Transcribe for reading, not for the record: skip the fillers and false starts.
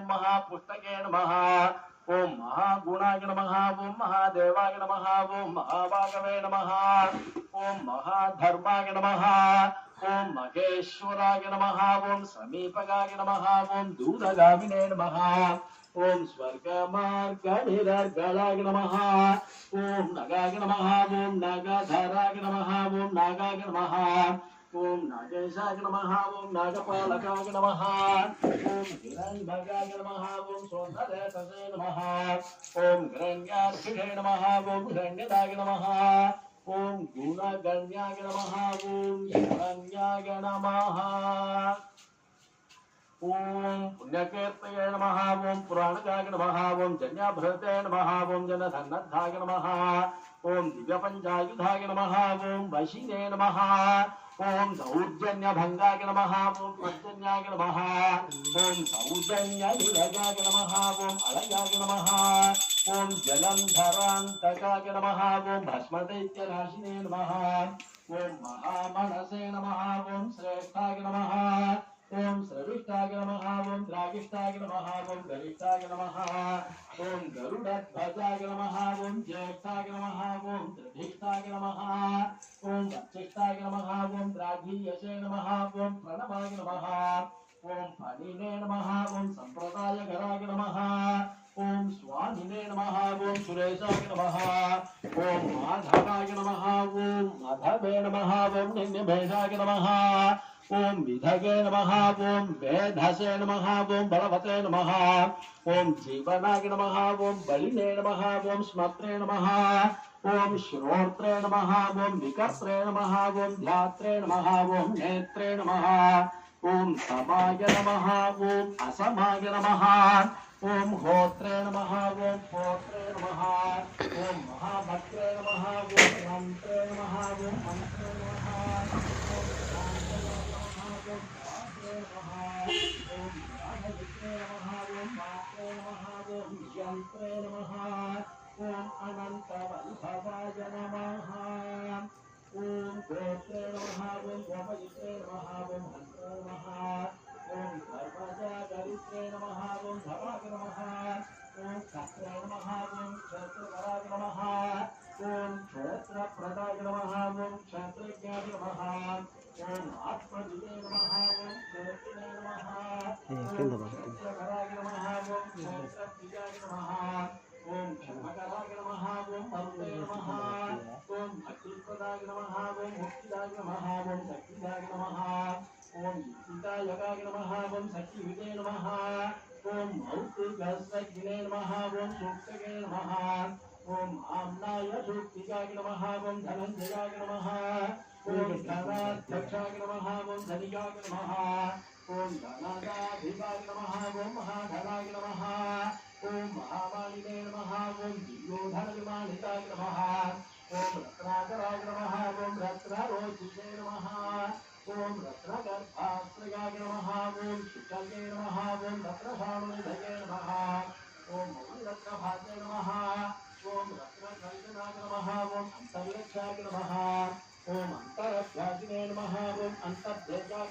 महापुस्तके नमः ओम महागुणाय नमः ओम महादेवाय नमः ओम महाभागवे नमः ओम महाधर्माय नमः ओम महेश्वराय नमः ओम समीपगाय नमः ओम दूरगामिने नमः ओम स्वर्गमार्गनिर्गलाय नमः ओम नगाय नमः ओम नागाधाराय नमः ओम नागाय नमः ओम नागेशाय नमः ओम नागपालकाय नमः ओम हिरण्यभगाय नमः ओम सौंदर्यतसे नमः ओम हिरण्यार्थिने नमः ओम हिरण्यदाय नमः ओम गुणगण्याय नमः ओम शरण्याय नमः ओम पुण्यकीर्तये नमः ओम पुराणगाय नमः ओम जन्याभृते नमः ओम जनधन्नद्धाय नमः ओम दिव्यपञ्चायुधाय नमः ओम वशिने नमः ओम दौर्जन्यभंगाय नमः ओम पर्जन्याय नमः ओम सौजन्यनिलयाय नमः ओम अलयाय नमः ओम जलंधरान्तकाय नमः ओम भस्मदैत्यनाशिने नमः ओम महामनसे नमः ओम श्रेष्ठाय नमः ओम श्रविष्ठाय नमः ओम द्रागिष्ठाय नमः ओम गरिष्ठाय नमः ओम गरुडध्वजाय नमः ओम ज्येष्ठाय नमः ओम त्रिधिष्ठाय नमः ओम वसिष्ठाय नमः ओम द्राघीयसे नमः ओम प्रणवाय नमः ओम फणिने नमः ओम संप्रदायकराय नमः ओम स्वामिने नमः ओम सुरेशाय नमः ओम माधवाय नमः ओम माधवे नमः ओम निन्यभेषाय नमः ओम विधगे नमः ओम वेधसे नमः ओम बलवते नमः ओम जीवनाय नमः ओम बलिने नमः ओम स्मत्रे नमः ओम श्रोत्रे नमः ओम विकर्त्रे नमः ओम ध्यात्रे नमः ओम नेत्रे नमः ओम समाय नमः ओम असमाय नमः ओम होत्रे नमः ओम होत्रे नमः ओम महाभद्रे नमः ओम मंत्रे नमः ओम मंत्रे नमः ओम राघवित्रे नमः ओम मात्रे नमः ओम यंत्रे नमः ओम अनंत वैभवाय नमः ओम गोत्रे नमः ओम गोपयित्रे नमः ओम हंत्रे नमः ओम सर्वजागरित्रे नमः ओम धवाय नमः ओम क्षत्रे नमः ओम क्षत्रकराय नमः ओम क्षेत्रप्रदाय नमः ओम क्षेत्रज्ञाय नमः ओम आत्मजिते नमः ओम क्षेत्रे नमः ओम क्षेत्रकराय नमः ओम क्षेत्रप्रियाय नमः ओम क्षमकराय नमः ओम मरुते नमः ओम भक्तिप्रदाय नमः ओम मुक्तिदाय नमः ओम शक्तिदाय नमः ओम युक्तिदायकाय नमः ओम शक्तिविदे नमः ओम मौक्तिकस्वज्ञिने नमः ओम सूक्तगे नमः ओम आम्नाय सूक्तिकाय नमः ओम धनञ्जयाय नमः ओम धनाध्यक्षाय नमः ओम धनिकाय नमः ओम धनादाधिकाय नमः ओम महाधनाय नमः ओम महामालिने नमः ओम दिव्योधनविमानिताय नमः ओम रत्नाकराय नमः ओम रत्नारोचिते नमः ओम रत्नगर्भाश्रयाय नमः ओम शुचल्ये नमः ओम रत्नशानुनिधये नमः ओम मौलिरत्नभाजे नमः ओम रत्नकल्पनाय नमः ओम अन्तर्यक्षाय नमः ओम अंतरभ्यासिने नमः ओम अंतर्भेजाय